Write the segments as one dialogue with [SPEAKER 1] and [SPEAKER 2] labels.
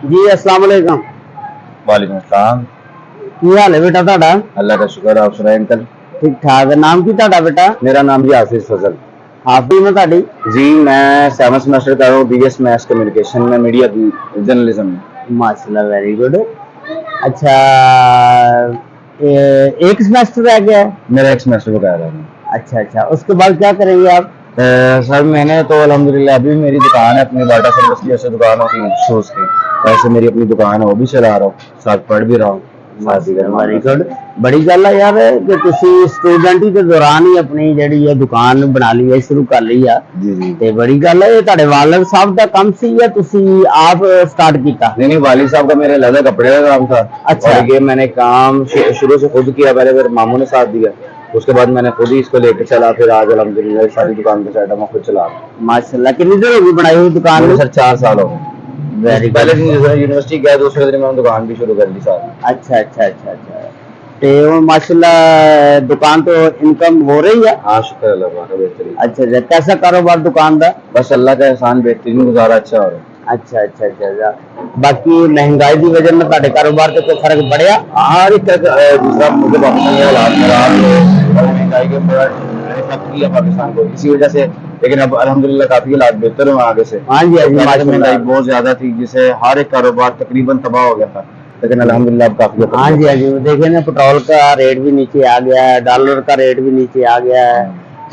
[SPEAKER 1] जी अस्सलाम वालेकुम।
[SPEAKER 2] वालेकुम अस्सलाम।
[SPEAKER 1] की हाल है बेटा ਤੁਹਾਡਾ?
[SPEAKER 2] अल्लाह का शुक्र, आप सुनाए अंकल?
[SPEAKER 1] ठीक ठाक है। नाम की ਤੁਹਾਡਾ बेटा?
[SPEAKER 2] मेरा नाम जी हाफिज फजल।
[SPEAKER 1] हाफिज में ਤੁਹਾਡੀ?
[SPEAKER 2] जी मैं 7th सेमेस्टर कर रहा हूँ, BS मैथ्स कम्युनिकेशन में, मीडिया जर्नलिज्म में।
[SPEAKER 1] माशाल्लाह वेरी गुड। अच्छा एक सेमेस्टर रह गया है?
[SPEAKER 2] मेरा एक सेमेस्टर को कह रहा हूँ।
[SPEAKER 1] अच्छा अच्छा, उसके बाद क्या करेंगे आप?
[SPEAKER 2] सर मैंने तो अल्हम्दुलिल्लाह अभी मेरी दुकान है, अपनी बाटा सर्विस की ऐसे दुकान होती है शूज़ की, वैसे मेरी अपनी दुकान है, वो भी चला रहा हूँ, साथ पढ़ भी रहा हूँ।
[SPEAKER 1] Very good. बड़ी गल है यार कि ਤੁਸੀਂ ਸਟੂਡੈਂਟ ਹੀ ਦੇ ਦੌਰਾਨ ਹੀ ਆਪਣੀ ਜਿਹੜੀ ਇਹ ਦੁਕਾਨ ਬਣਾ ਲਈ ਹੈ, ਸ਼ੁਰੂ ਕਰ ਲਈ ਆ।
[SPEAKER 2] जी जी।
[SPEAKER 1] ਤੇ ਬੜੀ ਗੱਲ ਹੈ। ਇਹ ਤੁਹਾਡੇ ਵਾਲਿਦ ਸਾਹਿਬ ਦਾ ਕੰਮ ਸੀ ਜਾਂ ਤੁਸੀਂ ਆਪ ਸਟਾर्ट ਕੀਤਾ?
[SPEAKER 2] नहीं वालिद साहब का मेरे लगा कपड़े का काम था।
[SPEAKER 1] अच्छा।
[SPEAKER 2] और ये मैंने काम शुरू से खुद किया, पहले फिर मामू ने साथ दिया, उसके बाद मैंने खुद ही इसको लेकर चला, फिर आज अल्हम्दुलिल्लाह सारी दुकान का सेटअप मैं खुद चला रहा हूँ।
[SPEAKER 1] माशाल्लाह। कितनी देर होगी बनाई हुई दुकान में?
[SPEAKER 2] सर 4 साल हो गए।
[SPEAKER 1] Very good.
[SPEAKER 2] पहले दिन यूनिवर्सिटी गया, दूसरे दिन मैंने दुकान भी शुरू कर दी साथ।
[SPEAKER 1] अच्छा अच्छा अच्छा अच्छा। ਤੇ ਹੁਣ माशाल्लाह दुकान तो इनकम हो रही है?
[SPEAKER 2] हाँ शुक्र अल्लाह का, बेहतरीन।
[SPEAKER 1] अच्छा अच्छा। कैसा कारोबार दुकान का?
[SPEAKER 2] बस अल्लाह का एहसान, बेहतरीन, गुजारा अच्छा हो रहा है।
[SPEAKER 1] अच्छा अच्छा अच्छा अच्छा। बाकी महंगाई की वजह में ਤੁਹਾਡੇ कारोबार पे कोई फर्क पड़या?
[SPEAKER 2] हर एक दूसरा मुझे पाकिस्तान के हालात खराब है और महंगाई के बड़ा इफेक्ट किया पाकिस्तान को, इसी वजह से। लेकिन अब अल्हम्दुलिल्लाह काफी हालात बेहतर हुए आगे से।
[SPEAKER 1] हाँ जी हाँ जी,
[SPEAKER 2] पहले तो महंगाई
[SPEAKER 1] माशाल्लाह।
[SPEAKER 2] बहुत ज्यादा थी, जिससे हर एक कारोबार तकरीबन तबाह हो गया था, लेकिन अल्हम्दुलिल्लाह अब काफी
[SPEAKER 1] हाँ जी हाँ जी। देखे ना, पेट्रोल का रेट भी नीचे आ गया है, डॉलर का रेट भी नीचे आ गया है,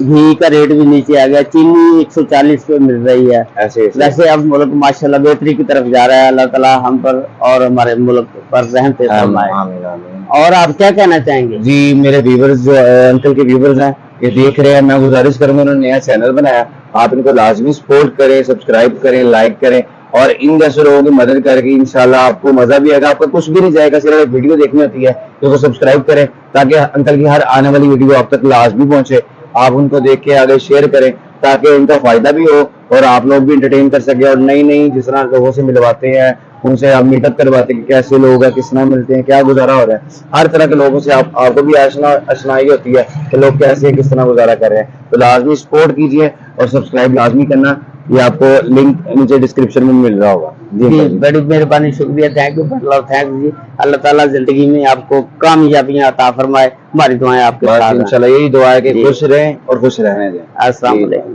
[SPEAKER 1] घी का रेट भी नीचे आ गया, चीनी 140 पे मिल रही है।
[SPEAKER 2] ऐसे
[SPEAKER 1] वैसे अब मुल्क माशाल्लाह बेहतरी की तरफ जा रहा है। अल्लाह ताला हम पर और हमारे मुल्क पर रहमत फरमाए।
[SPEAKER 2] आमीन आमीन।
[SPEAKER 1] और आप क्या कहना चाहेंगे?
[SPEAKER 2] जी मेरे व्यूवर्स जो अंकल के व्यूवर्स हैं, ये देख रहे हैं, मैं गुजारिश करूंगा, उन्होंने नया चैनल बनाया, आप इनको लाजमी सपोर्ट करें, सब्सक्राइब करें, लाइक करें, और इन जैसे लोगों की मदद करके इंशाल्लाह आपको मजा भी आएगा। आपका कुछ भी नहीं जाएगा, सिर्फ एक वीडियो देखनी होती है, तो सब्सक्राइब करें ताकि अंकल की हर आने वाली वीडियो आप तक लाजमी पहुंचे। आप उनको देख के आगे शेयर करें ताकि उनका फायदा भी हो और आप लोग भी इंटरटेन कर सके। और नई नई जिस तरह लोगों से मिलवाते हैं, उनसे आप मीटअप करवाते हैं कि कैसे लोग हैं, किस तरह मिलते हैं, क्या गुजारा हो रहा है, हर तरह के लोगों से आपको भी आशनाई होती है कि लोग कैसे किस तरह गुजारा कर रहे हैं। तो लाजमी सपोर्ट कीजिए और सब्सक्राइब लाजमी करना, ये आपको लिंक नीचे डिस्क्रिप्शन में मिल रहा होगा।
[SPEAKER 1] जी बड़ी मेहरबानी, शुक्रिया, थैंक यू, थैंक जी। अल्लाह ताला जिंदगी में आपको कामयाबियां अता फरमाए। हमारी दुआएं आपके साथ हैं।
[SPEAKER 2] इंशाल्लाह यही दुआ है कि खुश रहें और खुश रहने दें।
[SPEAKER 1] अस्सलाम वालेकुम।